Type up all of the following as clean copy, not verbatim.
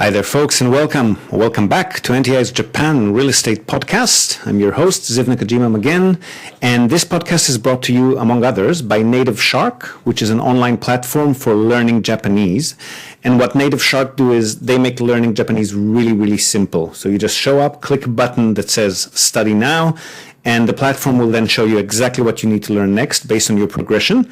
Hi there, folks, and welcome. Welcome back to NTI's Japan Real Estate Podcast. I'm your host, Ziv Nakajima again, and this podcast is brought to you, among others, by Native Shark, which is an online platform for learning Japanese. And what Native Shark do is they make learning Japanese really, really simple. So you just show up, click a button that says Study Now, and the platform will then show you exactly what you need to learn next based on your progression.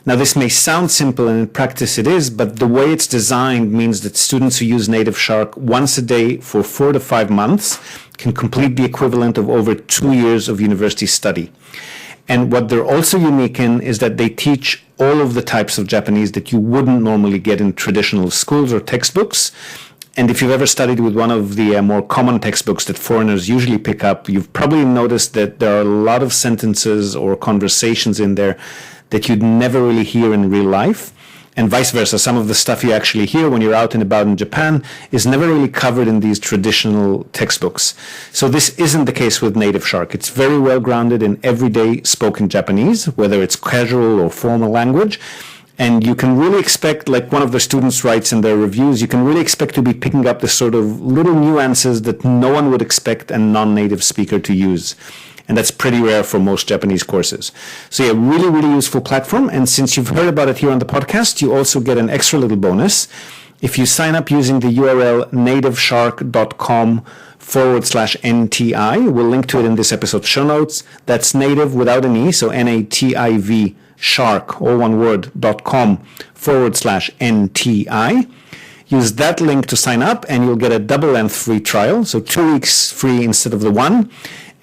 Now, this may sound simple, and in practice it is, but the way it's designed means that students who use Native Shark once a day for 4 to 5 months can complete the equivalent of over 2 years of university study. And what they're also unique in is that they teach all of the types of Japanese that you wouldn't normally get in traditional schools or textbooks. And if you've ever studied with one of the more common textbooks that foreigners usually pick up, you've probably noticed that there are a lot of sentences or conversations in there that you'd never really hear in real life, and vice versa. Some of the stuff you actually hear when you're out and about in Japan is never really covered in these traditional textbooks. So this isn't the case with Native Shark. It's very well grounded in everyday spoken Japanese, whether it's casual or formal language. And you can really expect, like one of the students writes in their reviews, you can really expect to be picking up the sort of little nuances that no one would expect a non-native speaker to use. And that's pretty rare for most Japanese courses. So yeah, really, really useful platform. And since you've heard about it here on the podcast, you also get an extra little bonus. If you sign up using the URL nativeshark.com/NTI, we'll link to it in this episode's show notes. That's native without an E, so NATIV shark, all one word, .com/NTI. Use that link to sign up and you'll get a double length free trial. So 2 weeks free instead of the one.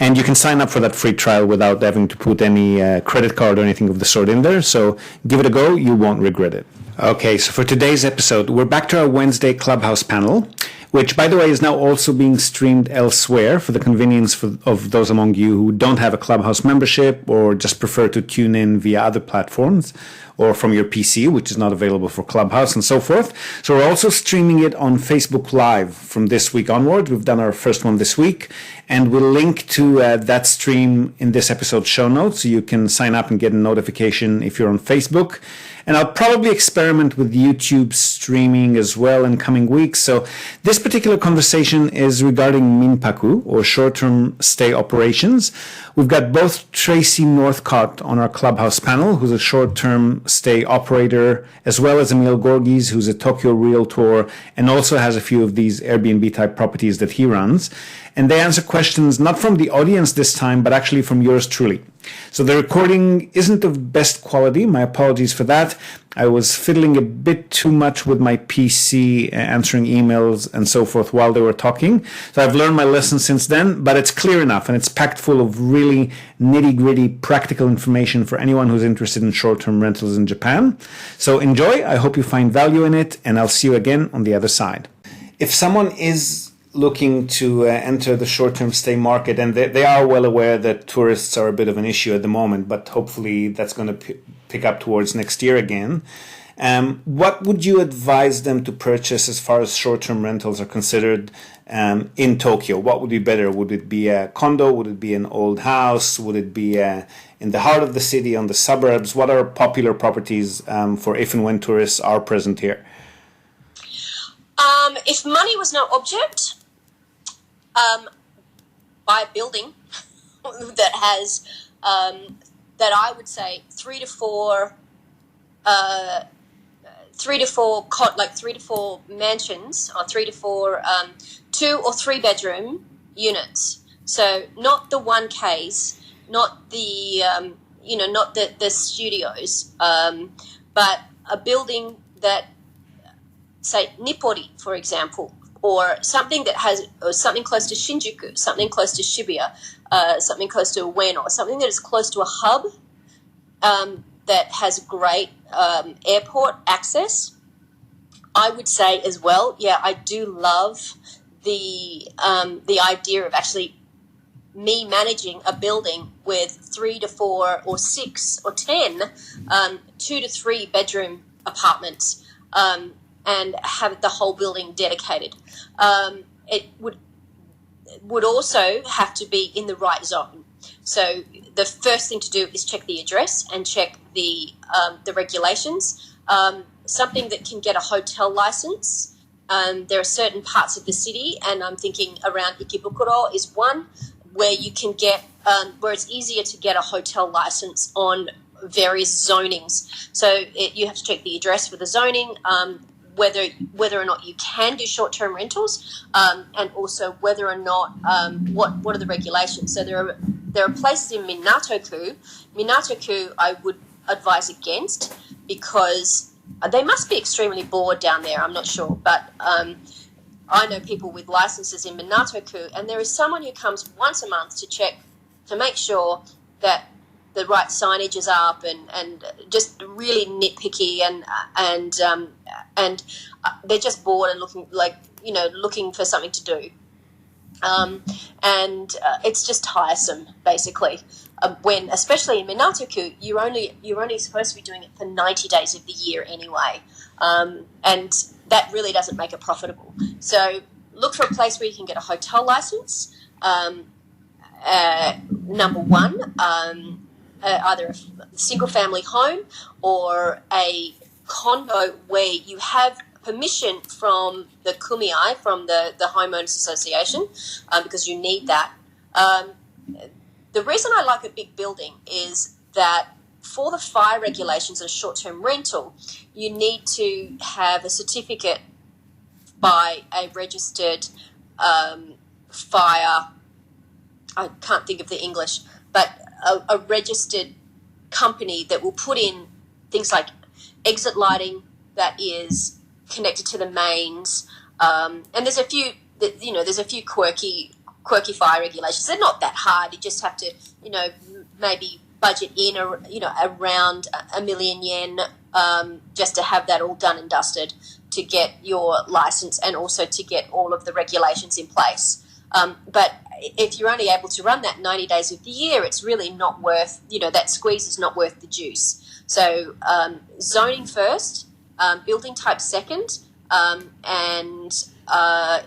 And you can sign up for that free trial without having to put any credit card or anything of the sort in there. So give it a go. You won't regret it. Okay, so for today's episode, we're back to our Wednesday Clubhouse panel, which, by the way, is now also being streamed elsewhere for the convenience of those among you who don't have a Clubhouse membership or just prefer to tune in via other platforms or from your PC, which is not available for Clubhouse and so forth. So we're also streaming it on Facebook Live from this week onward. We've done our first one this week, and we'll link to that stream in this episode's show notes, so you can sign up and get a notification if you're on Facebook. And I'll probably experiment with YouTube streaming as well in coming weeks. So this particular conversation is regarding Minpaku, or short-term stay operations. We've got both Tracey Northcott on our Clubhouse panel, who's a short-term stay operator, as well as Emil Gorgis, who's a Tokyo realtor, and also has a few of these Airbnb-type properties that he runs. And they answer questions not from the audience this time, but actually from yours truly. So the recording isn't of best quality. My apologies for that. I was fiddling a bit too much with my PC, answering emails and so forth while they were talking. So I've learned my lesson since then, but it's clear enough, and it's packed full of really nitty-gritty practical information for anyone who's interested in short-term rentals in Japan. So enjoy. I hope you find value in it, and I'll see you again on the other side. If someone is looking to enter the short-term stay market, and they are well aware that tourists are a bit of an issue at the moment, but hopefully that's going to pick up towards next year again. What would you advise them to purchase as far as short-term rentals are considered in Tokyo? What would be better? Would it be a condo? Would it be an old house? Would it be in the heart of the city, on the suburbs? What are popular properties for if and when tourists are present here? If money was no object, buy a building that has, that I would say 3 to 4 mansions, or 3 to 4 2 or 3 bedroom units. So not the 1Ks, not the not the studios, but a building that, say, Nippori, for example, or something that has, or something close to Shinjuku, something close to Shibuya, something close to Ueno, something that is close to a hub that has great airport access. I would say as well, yeah, I do love the idea of actually me managing a building with 3 to 4 or 6 or 10 2 to 3 bedroom apartments, and have the whole building dedicated. It would also have to be in the right zone. So the first thing to do is check the address and check the regulations. Something that can get a hotel license There are certain parts of the city, and I'm thinking around Ikebukuro is one where you can get, where it's easier to get a hotel license on various zonings. So you have to check the address for the zoning, whether or not you can do short-term rentals, and also whether or not what are the regulations. So there are places in Minatoku. Minatoku, I would advise against because they must be extremely bored down there. I'm not sure, but I know people with licenses in Minatoku, and there is someone who comes once a month to check to make sure that the right signage is up, and just really nitpicky, and they're just bored and looking for something to do, and it's just tiresome basically. When especially in Minatoku, you're only supposed to be doing it for 90 days of the year anyway, and that really doesn't make it profitable. So look for a place where you can get a hotel license. Number one. Either a single family home or a condo where you have permission from the kumai, from the homeowners association, because you need that. The reason I like a big building is that for the fire regulations and short-term rental, you need to have a certificate by a registered fire, I can't think of the English, but a registered company that will put in things like exit lighting that is connected to the mains, and there's a few quirky fire regulations. They're not that hard. You just have to maybe budget in around $1 million yen just to have that all done and dusted to get your license and also to get all of the regulations in place. But if you're only able to run that 90 days of the year, it's really not worth, that squeeze is not worth the juice. So zoning first, building type second, and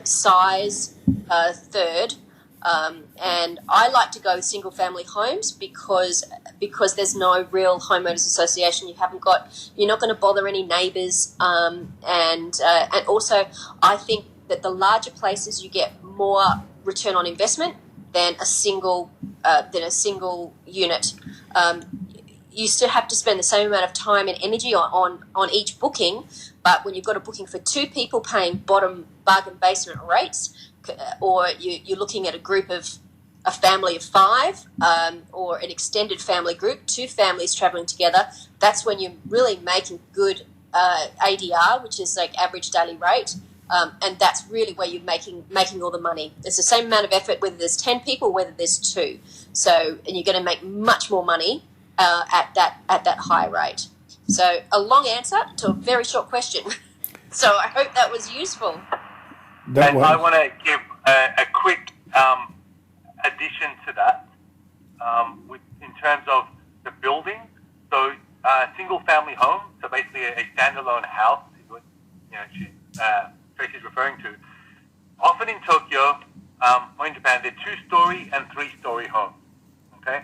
size third. And I like to go with single family homes because there's no real homeowners association. You're not going to bother any neighbours, and also I think that the larger places you get more return on investment than a single unit. You still have to spend the same amount of time and energy on each booking, but when you've got a booking for two people paying bottom bargain basement rates, or you're looking at a family of five, or an extended family group, two families travelling together, that's when you're really making good ADR, which is like average daily rate. And that's really where you're making all the money. It's the same amount of effort whether there's 10 people, whether there's two. So, and you're going to make much more money at that high rate. So, a long answer to a very short question. So, I hope that was useful. I want to give a quick addition to that, in terms of the building. So, single-family home, so basically a standalone house is what Tracey's referring to. Often in Tokyo or in Japan, they're 2-story and 3-story homes. Okay,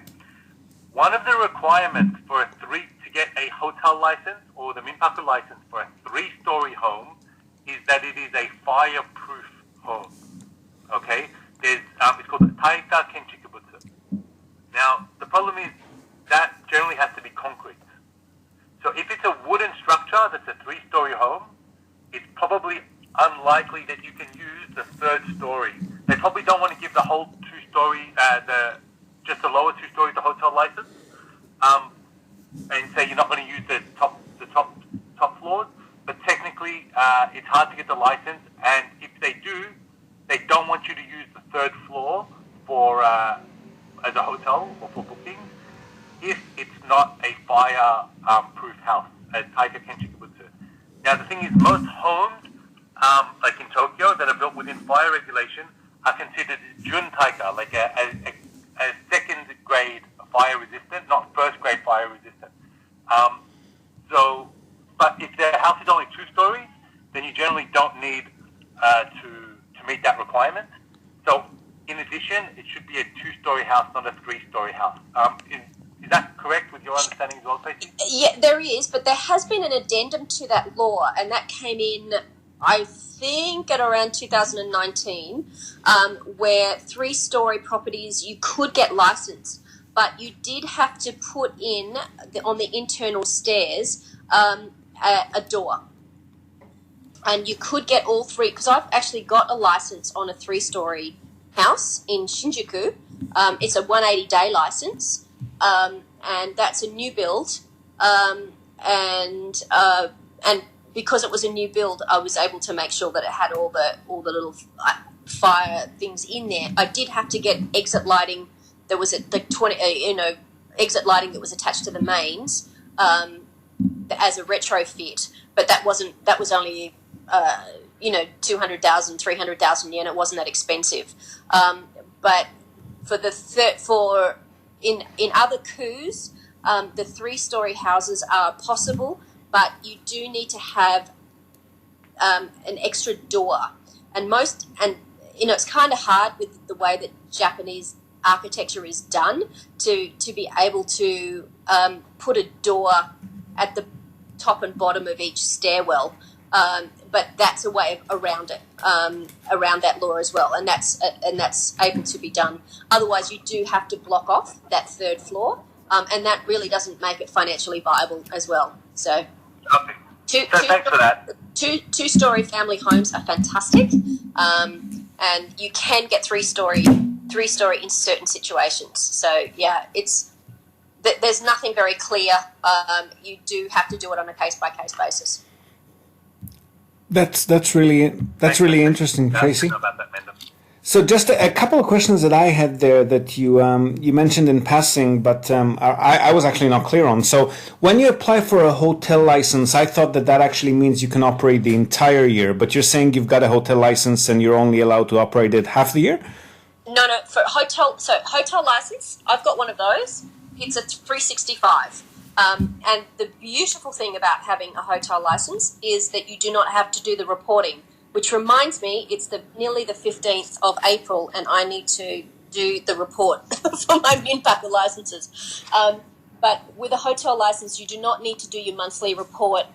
one of the requirements for to get a hotel license or the Minpaku license for a 3-story home is that it is a fireproof home. Okay, it's called the Taika Kenchikubutsu. Now the problem is that generally has to be concrete. So if it's a wooden structure that's a 3-story home, it's probably unlikely that you can use the 3rd story. They probably don't want to give the whole 2-story, just the lower 2 stories, the hotel license, and say you're not going to use the top floors. But technically, it's hard to get the license, and if they do, they don't want you to use the 3rd floor for as a hotel or for bookings if it's not a fire-proof house, a Taika Kenchikubutsu. Now, the thing is, most homes, like in Tokyo, that are built within fire regulation are considered Jun Taika, like a 2nd grade fire resistant, not 1st grade fire resistant. But if the house is only 2 stories, then you generally don't need to meet that requirement. So, in addition, it should be a 2-story house, not a 3-story house. Is that correct with your understanding as well, Tracey? Yeah, there is, but there has been an addendum to that law, and that came in I think at around 2019, where 3-story properties you could get licensed, but you did have to put in on the internal stairs a door. And you could get all 3, because I've actually got a license on a 3-story house in Shinjuku. It's a 180-day license, and that's a new build. And because it was a new build, I was able to make sure that it had all the little fire things in there. I did have to get exit lighting. There was exit lighting that was attached to the mains as a retrofit, but that was only 200,000, 300,000 yen. It wasn't that expensive. But in other coups, the 3-story houses are possible, but you do need to have an extra door. And it's kind of hard with the way that Japanese architecture is done to be able to put a door at the top and bottom of each stairwell. But that's a way around it, around that law as well, and that's able to be done. Otherwise, you do have to block off that 3rd floor, and that really doesn't make it financially viable as well. So, thanks for that. 2-story family homes are fantastic, and you can get 3-story in certain situations. So, yeah, there's nothing very clear. You do have to do it on a case-by-case basis. That's really interesting, Tracey. So just a couple of questions that I had there that you mentioned in passing, but I was actually not clear on. So when you apply for a hotel license, I thought that actually means you can operate the entire year, but you're saying you've got a hotel license and you're only allowed to operate it half the year? No, for hotel license, I've got one of those. It's a 365. And the beautiful thing about having a hotel license is that you do not have to do the reporting, which reminds me it's nearly the 15th of April and I need to do the report for my Minpaku licenses. But with a hotel license, you do not need to do your monthly report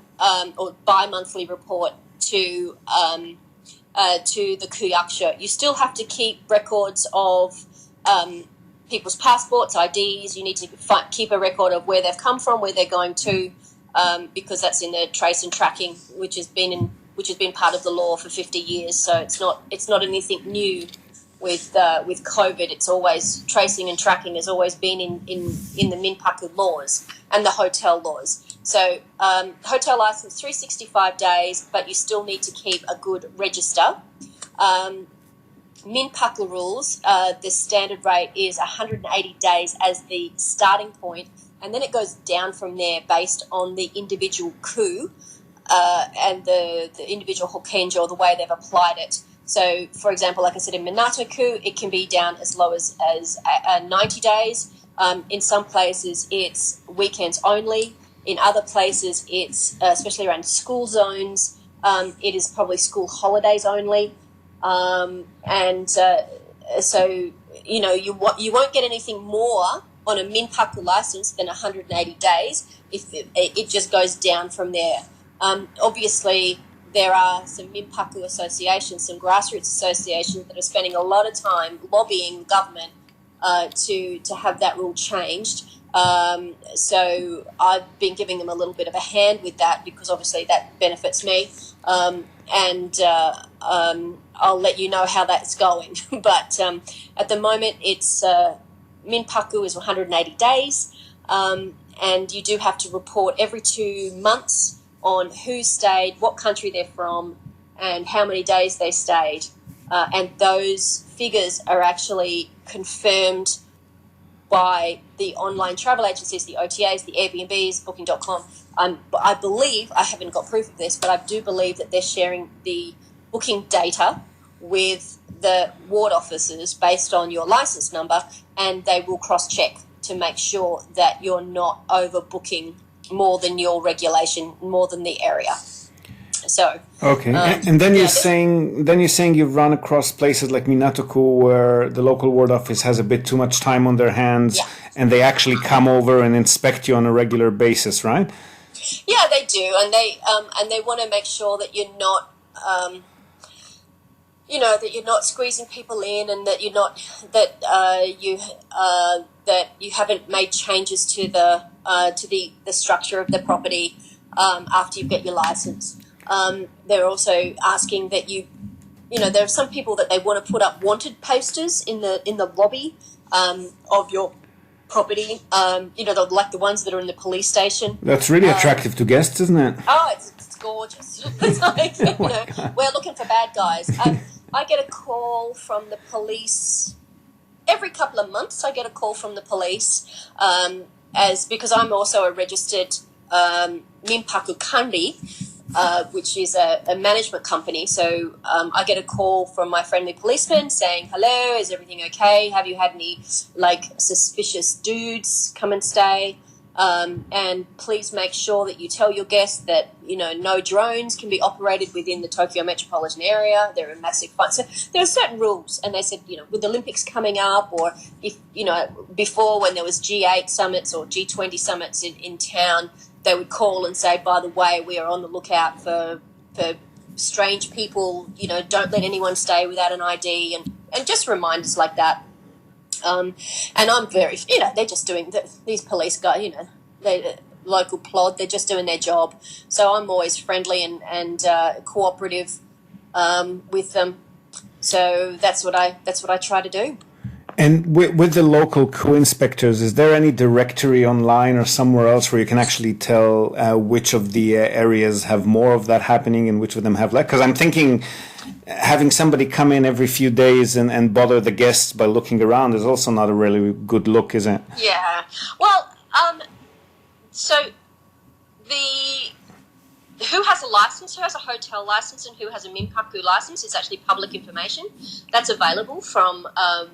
or bi-monthly report to the Kuyakusha. You still have to keep records of people's passports, IDs. You need to keep a record of where they've come from, where they're going to, because that's in the trace and tracking, which has been part of the law for 50 years. So it's not anything new with COVID. It's always tracing and tracking has always been in the Minpaku laws and the hotel laws. So hotel license 365 days, but you still need to keep a good register. Minpaku rules, the standard rate is 180 days as the starting point, and then it goes down from there based on the individual coup and the individual hokenjo, the way they've applied it. So, for example, like I said, in Minato coup, it can be down as low as 90 days. In some places, it's weekends only. In other places, it's, especially around school zones, it is probably school holidays only. So, you won't get anything more on a Minpaku license than 180 days if it just goes down from there. Obviously, there are some Minpaku associations, some grassroots associations that are spending a lot of time lobbying government to have that rule changed. So I've been giving them a little bit of a hand with that because obviously that benefits me. And I'll let you know how that's going. But at the moment, it's Minpaku is 180 days, and you do have to report every 2 months on who stayed, what country they're from, and how many days they stayed. And those figures are actually confirmed by the online travel agencies, the OTAs, the Airbnbs, Booking.com. I believe, I haven't got proof of this, but I do believe that they're sharing the booking data with the ward officers based on your license number, and they will cross-check to make sure that you're not overbooking more than your regulation, more than the area. So okay, and then you're saying you've run across places like Minato-ku where the local ward office has a bit too much time on their hands, and they actually come over and inspect you on a regular basis, right? Yeah, they do, and they want to make sure that you're not that you're not squeezing people in, and that you're not that you haven't made changes to the structure of the property after you get your license. They're also asking that there are some people that they want to put up wanted posters in the lobby of your property. Like the ones that are in the police station. That's really attractive to guests, isn't it? Oh, it's gorgeous. It's like, we're looking for bad guys. I get a call from the police every couple of months. I get a call from the police because I'm also a registered Minpaku Kandi, which is a management company. So I get a call from my friendly policeman saying, hello, is everything okay? Have you had any suspicious dudes come and stay? And please make sure that you tell your guests that, no drones can be operated within the Tokyo metropolitan area. There are massive fines. So there are certain rules. And they said, with the Olympics coming up, or if, before when there was G8 summits or G20 summits in town, they would call and say, by the way, we are on the lookout for strange people. Don't let anyone stay without an ID, and just reminders like that. And I'm very, they're just doing these police guys, they local plod, they're just doing their job. So I'm always friendly and cooperative with them. So that's what I try to do. And with the local co-inspectors, is there any directory online or somewhere else where you can actually tell which of the areas have more of that happening and which of them have less? Because I'm thinking having somebody come in every few days and bother the guests by looking around is also not a really good look, is it? Yeah. Well, so who has a license, who has a hotel license, and who has a Minpaku license is actually public information. That's available from a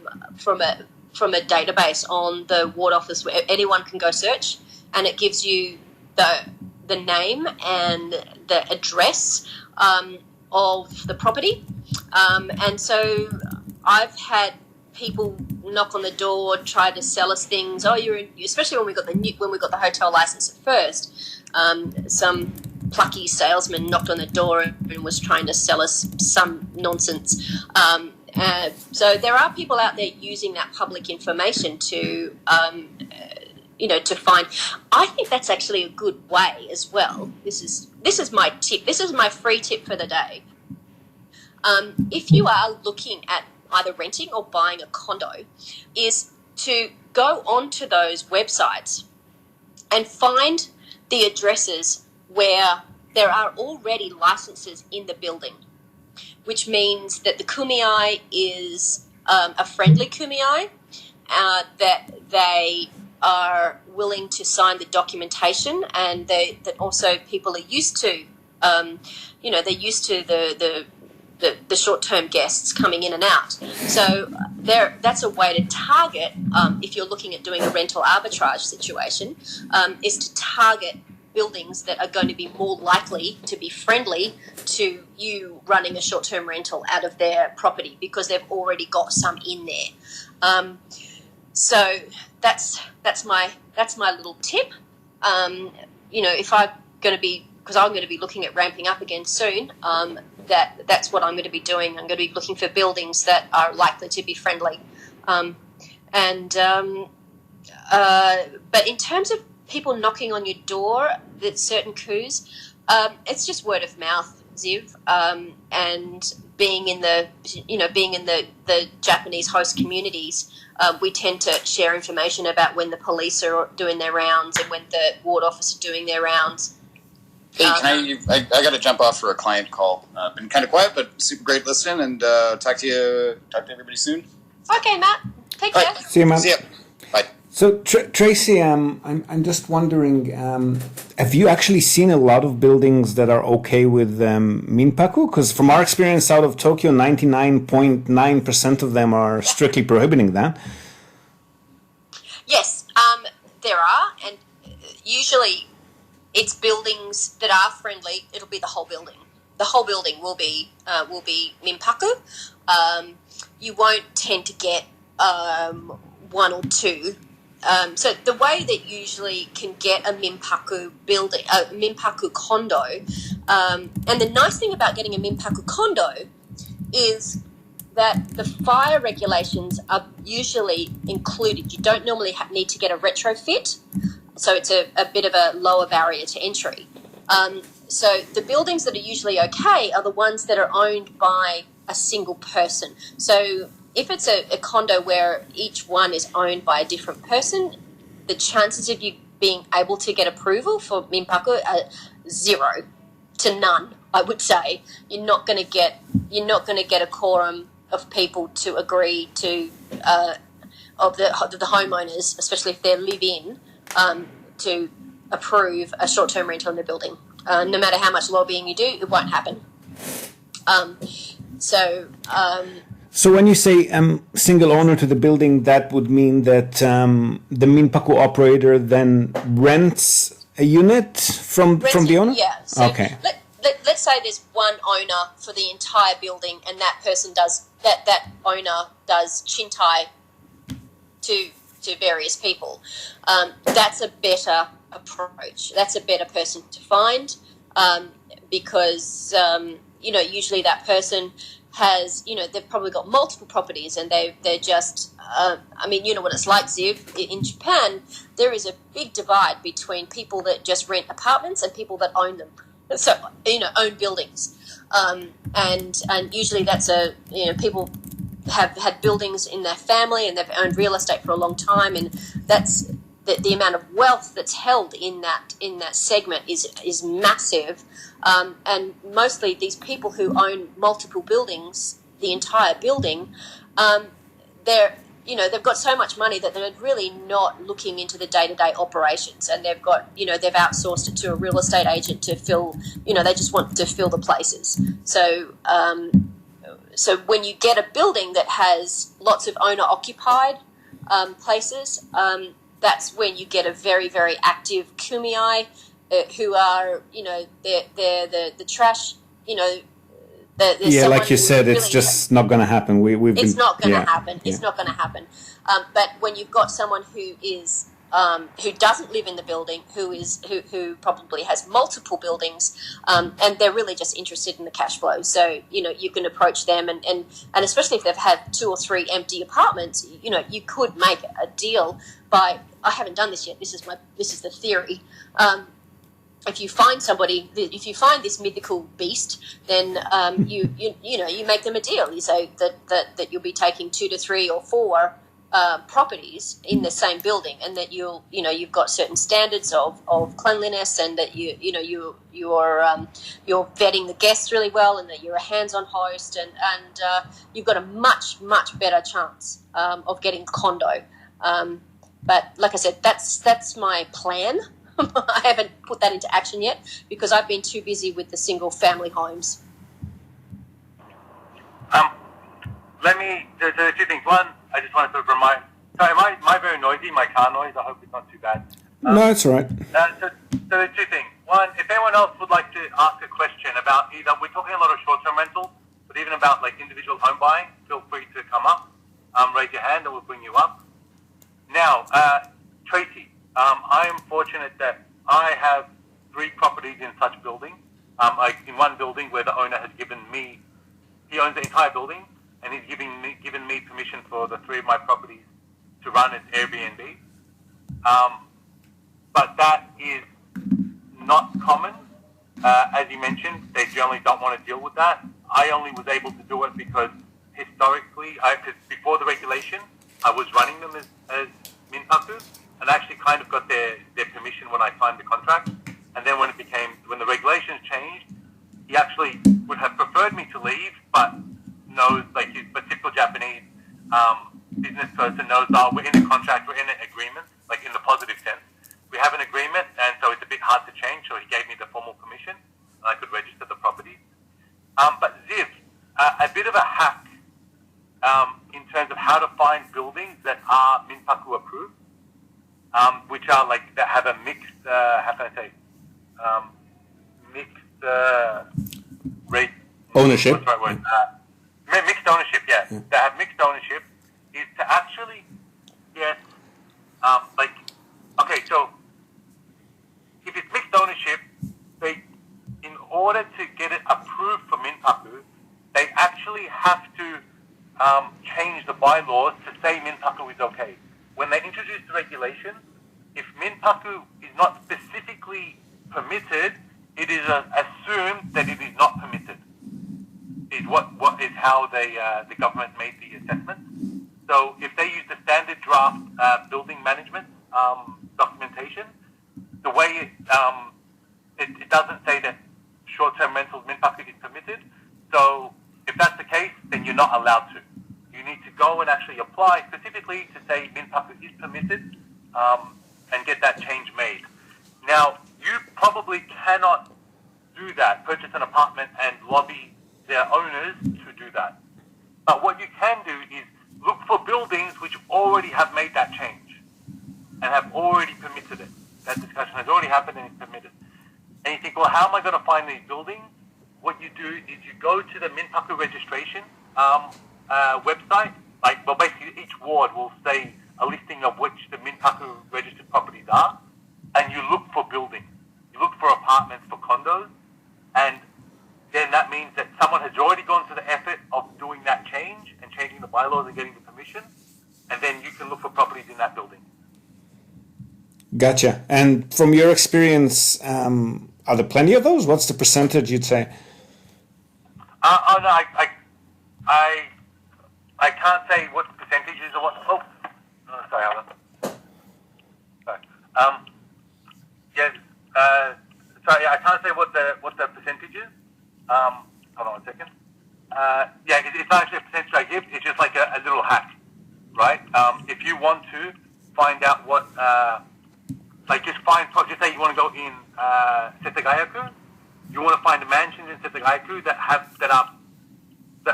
database on the ward office where anyone can go search, and it gives you the name and the address of the property. And so I've had people knock on the door, try to sell us things. Oh, especially when we got the hotel license at first. Some plucky salesman knocked on the door and was trying to sell us some nonsense. So there are people out there using that public information to find. I think that's actually a good way as well. This is my tip. This is my free tip for the day. If you are looking at either renting or buying a condo, is to go onto those websites and find the addresses where there are already licenses in the building, which means that the kumiai is a friendly kumiai, that they are willing to sign the documentation, and that also people are used to, they're used to the short-term guests coming in and out. So that's a way to target, if you're looking at doing a rental arbitrage situation, is to target buildings that are going to be more likely to be friendly to you running a short-term rental out of their property, because they've already got some in there. So that's my little tip. If I'm going to be, because I'm going to be looking at ramping up again soon, that's what I'm going to be doing. I'm going to be looking for buildings that are likely to be friendly. But in terms of people knocking on your door, that certain coups, it's just word of mouth, Ziv, and being in the Japanese host communities, we tend to share information about when the police are doing their rounds and when the ward office are doing their rounds. Hey, I got to jump off for a client call. Been kind of quiet, but super great listening, and talk to everybody soon. Okay, Matt. Take care. See you, Matt. See ya. Bye. So, Tracy, I'm just wondering, have you actually seen a lot of buildings that are okay with Minpaku? Because from our experience out of Tokyo, 99.9% of them are strictly prohibiting that. Yes, there are, and usually it's buildings that are friendly. It'll be the whole building. The whole building will be Minpaku. You won't tend to get one or two So the way that you usually can get a Minpaku building, a Minpaku condo, and the nice thing about getting a Minpaku condo is that the fire regulations are usually included. You don't normally need to get a retrofit, so it's a bit of a lower barrier to entry. So the buildings that are usually okay are the ones that are owned by a single person. So if it's a condo where each one is owned by a different person, the chances of you being able to get approval for Minpaku are 0 to none. I would say you're not going to get a quorum of people to agree to of the homeowners, especially if they're live-in, to approve a short-term rental in the building. No matter how much lobbying you do, it won't happen. So when you say single owner to the building, that would mean that the Minpaku operator then rents a unit from the owner? Yeah. So okay. Let's say there's one owner for the entire building, and that person that owner does chintai to various people. That's a better approach. That's a better person to find, because usually that person has, they've probably got multiple properties, and they're just, you know what it's like, Ziv. In Japan, there is a big divide between people that just rent apartments and people that own them. So, own buildings. And usually that's people have had buildings in their family, and they've owned real estate for a long time, and that's the amount of wealth that's held in that segment is massive. And mostly these people who own multiple buildings, the entire building, they've got so much money that they're really not looking into the day-to-day operations, and they've got, they've outsourced it to a real estate agent to fill, they just want to fill the places. So, so when you get a building that has lots of owner-occupied places, that's when you get a very, very active kumiai who are, they're the trash, like you said, it's really just not going to happen. It's not going to happen. It's not going to happen. But when you've got someone who is who doesn't live in the building, who probably has multiple buildings, and they're really just interested in the cash flow. So you can approach them, and especially if they've had 2 or 3 empty apartments, you could make a deal by, I haven't done this yet. This is the theory. If you find somebody, if you find this mythical beast, then you make them a deal. You say that you'll be taking 2 to 3 or 4 properties in the same building, and that you've got certain standards of cleanliness, and that you're vetting the guests really well, and that you're a hands-on host, and you've got a much better chance of getting condo. But like I said, that's my plan. I haven't put that into action yet because I've been too busy with the single family homes. There's 2 things. One, I just wanted to remind, sorry, am I very noisy? My car noise? I hope it's not too bad. No, it's all right. So there's 2 things. One, if anyone else would like to ask a question about either, we're talking a lot of short-term rentals, but even about like individual home buying, feel free to come up, raise your hand, and we'll bring you up. Now, Tracey, I am fortunate that I have 3 properties in such building. In one building where the owner has given me, he owns the entire building, and he's given me permission for the 3 of my properties to run as Airbnb. But that is not common. As you mentioned, they generally don't want to deal with that. I only was able to do it because historically, before the regulation, I was running them as Minpaku, and I actually kind of got their permission when I signed the contract. And then when the regulations changed, he actually would have preferred me to leave, but knows, like, he's a typical Japanese business person, knows, we're in a contract, we're in an agreement, like in the positive sense. We have an agreement, and so it's a bit hard to change, so he gave me the formal permission, and I could register the property. But Ziv, a bit of a hack in terms of how to find buildings that are Minpaku approved, which are like, that have a mixed, rate. Ownership. What's the right word? Mixed ownership, yeah. That have mixed ownership is to actually get Okay, so if it's mixed ownership, in order to get it approved for Minpaku, they actually have to change the bylaws to say Minpaku is okay. When they introduce the regulation, if Minpaku is not specifically permitted, it is assumed that it is not permitted. Is what is how the government made the assessment. So if they use the standard draft building management documentation, the way it doesn't say that short-term rentals Minpaku is permitted. So if that's the case, then you're not allowed to. You need to go and actually apply specifically to say Minpaku is permitted and get that change made. Now, you probably cannot do that, purchase an apartment and lobby their owners to do that. But what you can do is look for buildings which already have made that change and have already permitted it. That discussion has already happened and it's permitted. And you think, well, how am I going to find these buildings? What you do is you go to the Minpaku registration website. Basically each ward will say a listing of which the Minpaku registered properties are, and you look for buildings. You look for apartments, for condos, and then that means that someone has already gone to the effort of doing that change and changing the bylaws and getting the permission, and then you can look for properties in that building. Gotcha. And from your experience, are there plenty of those? What's the percentage you'd say? I can't say what the percentage is or what. Sorry, Alan. Sorry. Sorry, I can't say what the percentage is. Hold on a second. It's not actually a percentage I give. It's just like a little hack, right? If you want to find out what, just say you want to go in Setagayaku, you want to find the mansions in Setagayaku that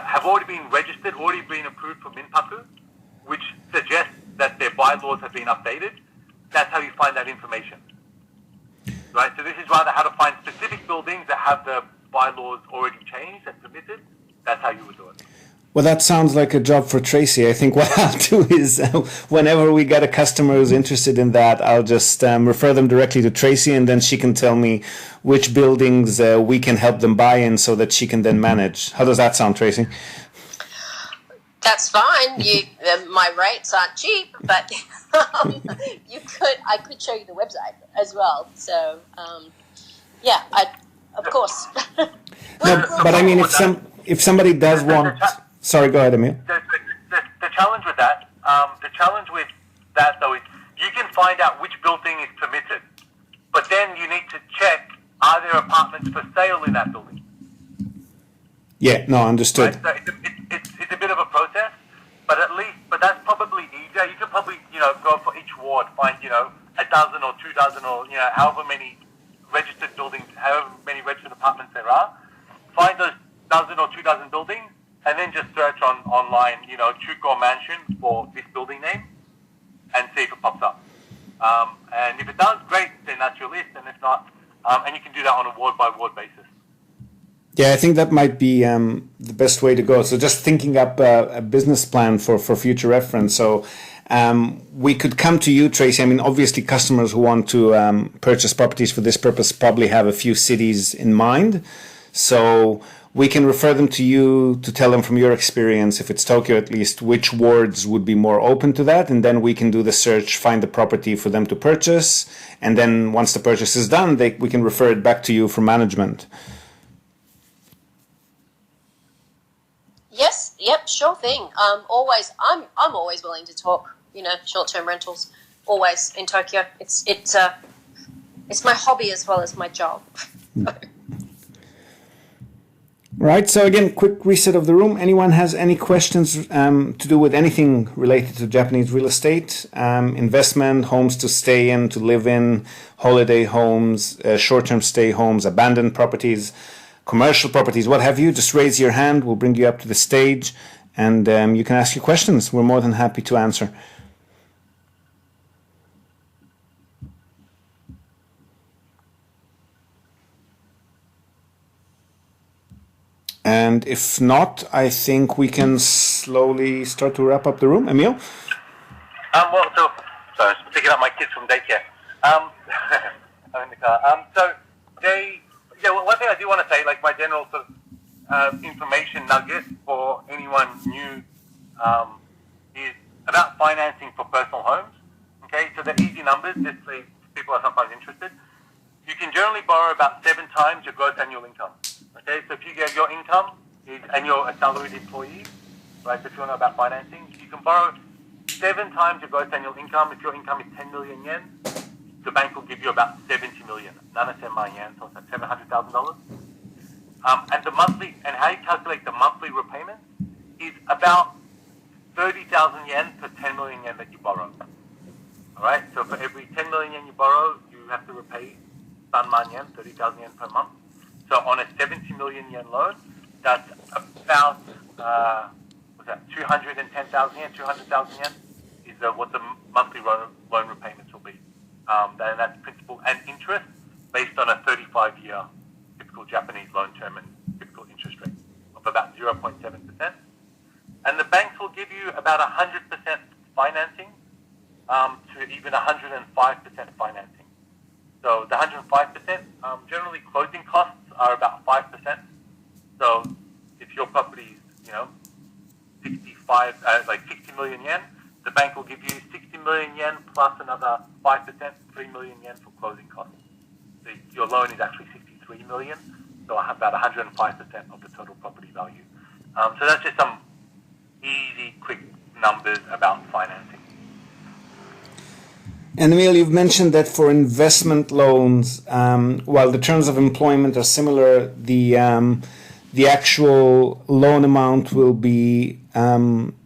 have already been registered, already been approved for Minpaku, which suggests that their bylaws have been updated. That's how you find that information, right? So this is rather how to find specific buildings that have the bylaws already changed and permitted. That's how you would do it. Well, that sounds like a job for Tracey. I think what I'll do is whenever we get a customer who's interested in that, I'll just refer them directly to Tracey, and then she can tell me which buildings we can help them buy in so that she can then manage. How does that sound, Tracey? That's fine. My rates aren't cheap, but I could show you the website as well. So, of course. But I mean, if somebody does want... Sorry, go ahead, Emil. The challenge with that, though, is you can find out which building is permitted, but then you need to check, are there apartments for sale in that building? Yeah, no, understood. Right? So it's a bit of a process, but that's probably easier. You could probably, go for each ward, find, a dozen or 2 dozen or, however many registered buildings, however many registered apartments there are. Find those dozen or 2 dozen buildings, and then just search online, Chuko Mansion for this building name, and see if it pops up. And if it does, great, then that's your list, and if not, and you can do that on a ward-by-ward basis. Yeah, I think that might be the best way to go. So just thinking up a business plan for future reference. So we could come to you, Tracey. I mean, obviously customers who want to purchase properties for this purpose probably have a few cities in mind. So we can refer them to you to tell them from your experience, if it's Tokyo at least, which wards would be more open to that. And then we can do the search, find the property for them to purchase. And then once the purchase is done, we can refer it back to you for management. Yes, yep, sure thing. I'm always willing to talk, short-term rentals, always in Tokyo. It's my hobby as well as my job. Right, so again, quick reset of the room. Anyone has any questions to do with anything related to Japanese real estate, investment, homes to stay in, to live in, holiday homes, short-term stay homes, abandoned properties, commercial properties, what have you? Just raise your hand. We'll bring you up to the stage, and you can ask your questions. We're more than happy to answer. And if not, I think we can slowly start to wrap up the room. Emil? Picking picking up my kids from daycare. I'm in the car. One thing I do want to say, like my general sort of information nugget for anyone new is about financing for personal homes. Okay, so the easy numbers, just so people are sometimes interested. You can generally borrow about 7 times your gross annual income. Okay, so if you get your income and you're a salaried employee, right? So if you want to know about financing, you can borrow 7 times your gross annual income. If your income is 10 million yen, the bank will give you about 70 million. yen, so it's $700,000. And the monthly, and how you calculate the monthly repayment is about 30,000 yen per 10 million yen that you borrow. All right, so for every 10 million yen you borrow, you have to repay 30,000 yen per month. So on a 70 million yen loan, that's about 210,000 yen, 200,000 yen is what the monthly loan repayments will be. And that's principal and interest based on a 35-year typical Japanese loan term and typical interest rate of about 0.7%. And the banks will give you about 100% financing to even 105% financing. So the 105%, generally closing costs are about 5%. So if your property is, 60 million yen, the bank will give you 60 million yen plus another 5%, 3 million yen for closing costs. So your loan is actually 63 million, so about 105% of the total property value. So that's just some easy, quick numbers about financing. And Emil, you've mentioned that for investment loans, while the terms of employment are similar, the actual loan amount will be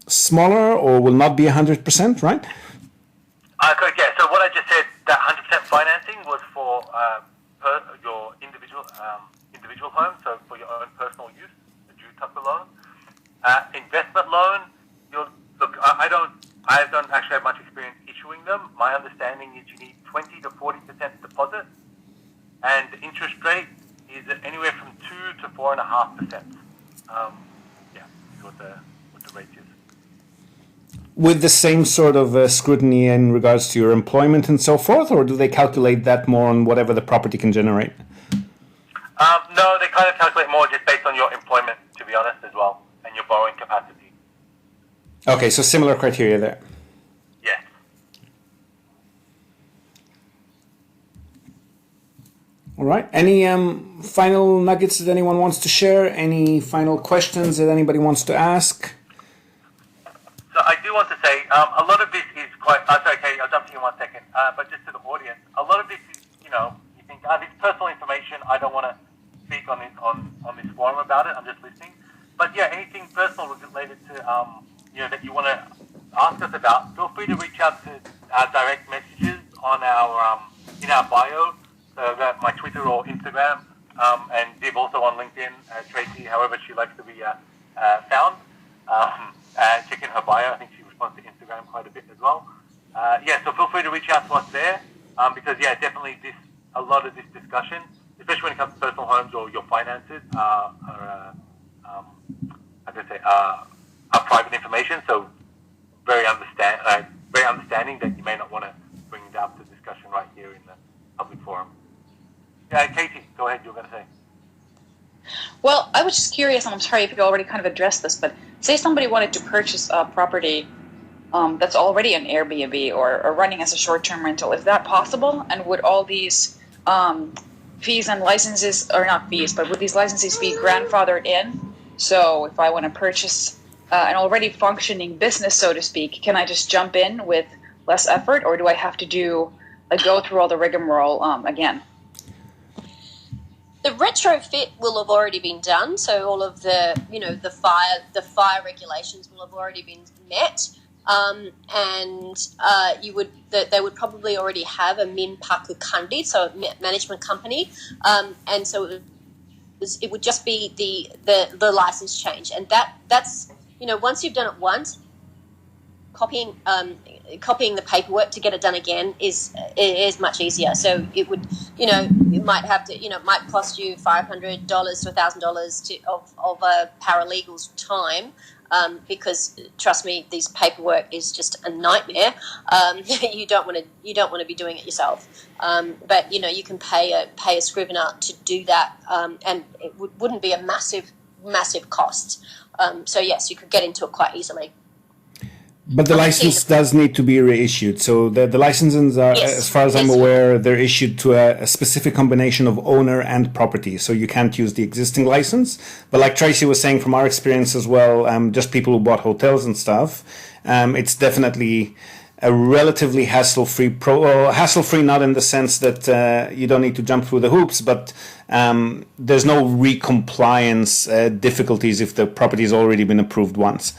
smaller or will not be 100%, right? Correct, yeah. So what I just said, that 100% financing was for your individual home, so for your own personal use, the Jutaka loan. Investment loan, I don't actually have much experience issuing them. My understanding is you need 20 to 40% deposit, and the interest rate is anywhere from 2 to 4.5%. Is what the rate is. With the same sort of scrutiny in regards to your employment and so forth, or do they calculate that more on whatever the property can generate? No, they kind of calculate more just based on your employment, to be honest, as well, and your borrowing capacity. Okay, so similar criteria there. Yes. All right. Any final nuggets that anyone wants to share? Any final questions that anybody wants to ask? So I do want to say, a lot of this is quite... okay, I'll jump to you in 1 second. But just to the audience, a lot of this is, you think, this personal information, I don't want to speak on this forum about it, I'm just listening. But yeah, anything personal related to, that you want to ask us about, feel free to reach out to our direct messages on our, in our bio, so that my Twitter or Instagram, and Viv also on LinkedIn, Tracey, however she likes to be found. Check in her bio. I think she responds to Instagram quite a bit as well. So feel free to reach out to us there, because definitely a lot of this discussion, especially when it comes to personal homes or your finances, are private information. So very understanding that you may not want to bring it up to discussion right here in the public forum. Katie, go ahead. You were going to say. Well, I was just curious, and I'm sorry if you already kind of addressed this, but say somebody wanted to purchase a property that's already an Airbnb or running as a short-term rental. Is that possible? And would all these fees and licenses, or not fees, but would these licenses be grandfathered in? So if I want to purchase an already functioning business, so to speak, can I just jump in with less effort, or do I have to go through all the rigmarole again? The retrofit will have already been done, so all of the the fire regulations will have already been met, they would probably already have a Minpaku kandi, so a management company, and so it would just be the license change, and that's once you've done it once, copying the paperwork to get it done again is much easier. So it would, it might have to, it might cost you $500 to $1,000 of a paralegal's time because trust me, this paperwork is just a nightmare. You don't want to be doing it yourself. But you can pay a scrivener to do that, and it wouldn't be a massive cost. So yes, you could get into it quite easily. But the license does need to be reissued. So the licenses are, Yes, as far as I'm aware, they're issued to a specific combination of owner and property. So you can't use the existing license. But like Tracey was saying, from our experience as well, just people who bought hotels and stuff, it's definitely a relatively hassle-free hassle-free, not in the sense that you don't need to jump through the hoops, but there's no re-compliance difficulties if the property has already been approved once.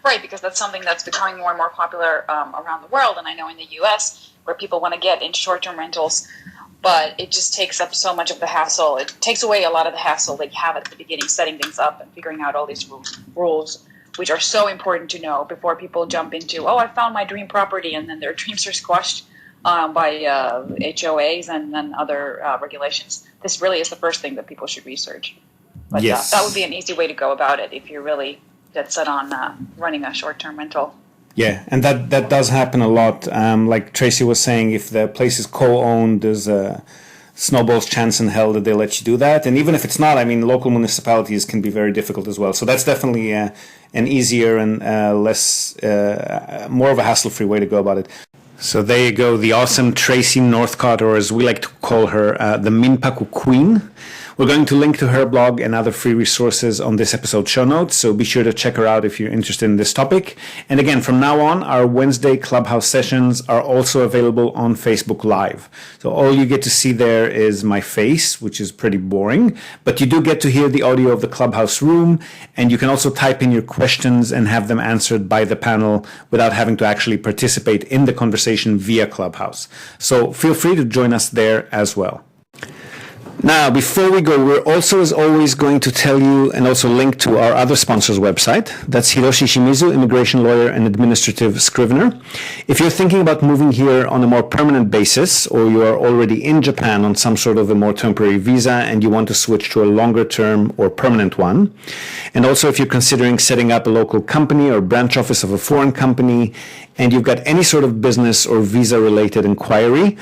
Right, because that's something that's becoming more and more popular around the world, and I know in the U.S. where people want to get into short-term rentals, but it just takes up so much of the hassle. It takes away a lot of the hassle that you have at the beginning, setting things up and figuring out all these rules, which are so important to know before people jump into, I found my dream property, and then their dreams are squashed by HOAs and then other regulations. This really is the first thing that people should research. But yes. That would be an easy way to go about it if you're really dead set on running a short-term rental. Yeah, and that does happen a lot. Like Tracey was saying, if the place is co-owned, there's a snowball's chance in hell that they let you do that. And even if it's not, I mean, local municipalities can be very difficult as well. So that's definitely an easier and less, more of a hassle-free way to go about it. So there you go, the awesome Tracey Northcott, or as we like to call her, the Minpaku Queen. We're going to link to her blog and other free resources on this episode's show notes, so be sure to check her out if you're interested in this topic. And again, from now on, our Wednesday Clubhouse sessions are also available on Facebook Live. So all you get to see there is my face, which is pretty boring, but you do get to hear the audio of the Clubhouse room, and you can also type in your questions and have them answered by the panel without having to actually participate in the conversation via Clubhouse. So feel free to join us there as well. Now, before we go, we're also, as always, going to tell you and also link to our other sponsor's website. That's Hiroshi Shimizu, immigration lawyer and administrative scrivener. If you're thinking about moving here on a more permanent basis, or you are already in Japan on some sort of a more temporary visa and you want to switch to a longer term or permanent one, and also if you're considering setting up a local company or branch office of a foreign company, and you've got any sort of business or visa-related inquiry,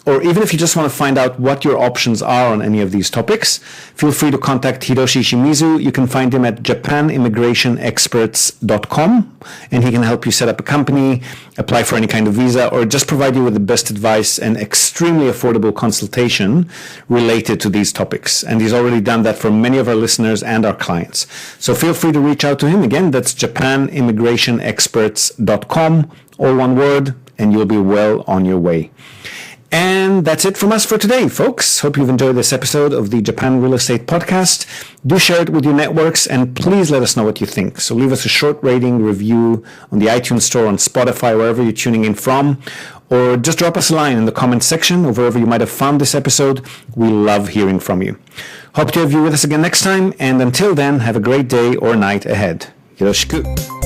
or even if you just want to find out what your options are on any of these topics, feel free to contact Hiroshi Shimizu. You can find him at japanimmigrationexperts.com, and he can help you set up a company, apply for any kind of visa, or just provide you with the best advice and extremely affordable consultation related to these topics. And he's already done that for many of our listeners and our clients. So feel free to reach out to him. Again, that's japanimmigrationexperts.com, all one word, and you'll be well on your way. And that's it from us for today, folks. Hope you've enjoyed this episode of the Japan Real Estate Podcast. Do share it with your networks, and please let us know what you think. So leave us a short rating, review on the iTunes Store, on Spotify, wherever you're tuning in from, or just drop us a line in the comments section or wherever you might have found this episode. We love hearing from you. Hope to have you with us again next time, and until then, have a great day or night ahead. Yoroshiku.